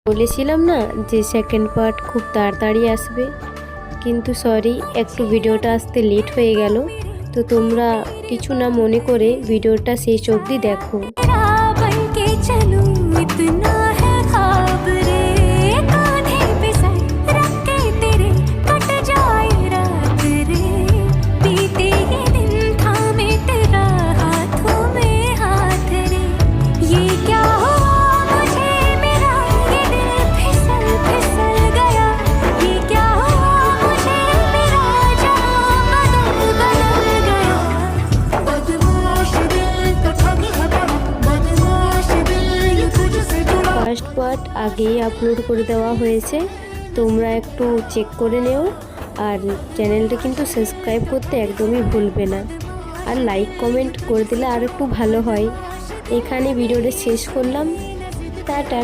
বলেছিলাম না যে সেকেন্ড পার্ট খুব তাড়াতাড়ি আসবে, কিন্তু সরি একটু ভিডিওটা আসতে লেট হয়ে গেল। তো তোমরা কিছু না মনে করে ভিডিওটা শেষ অবধি দেখো। ফার্স্ট পার্ট আগেই আপলোড করে দেওয়া হয়েছে, তোমরা একটু চেক করে নেও। আর চ্যানেলটা কিন্তু সাবস্ক্রাইব করতে একদমই ভুলবে না, আর লাইক কমেন্ট করে দিলে আর একটু ভালো হয়। এখানে ভিডিওটা শেষ করলাম, টাটা।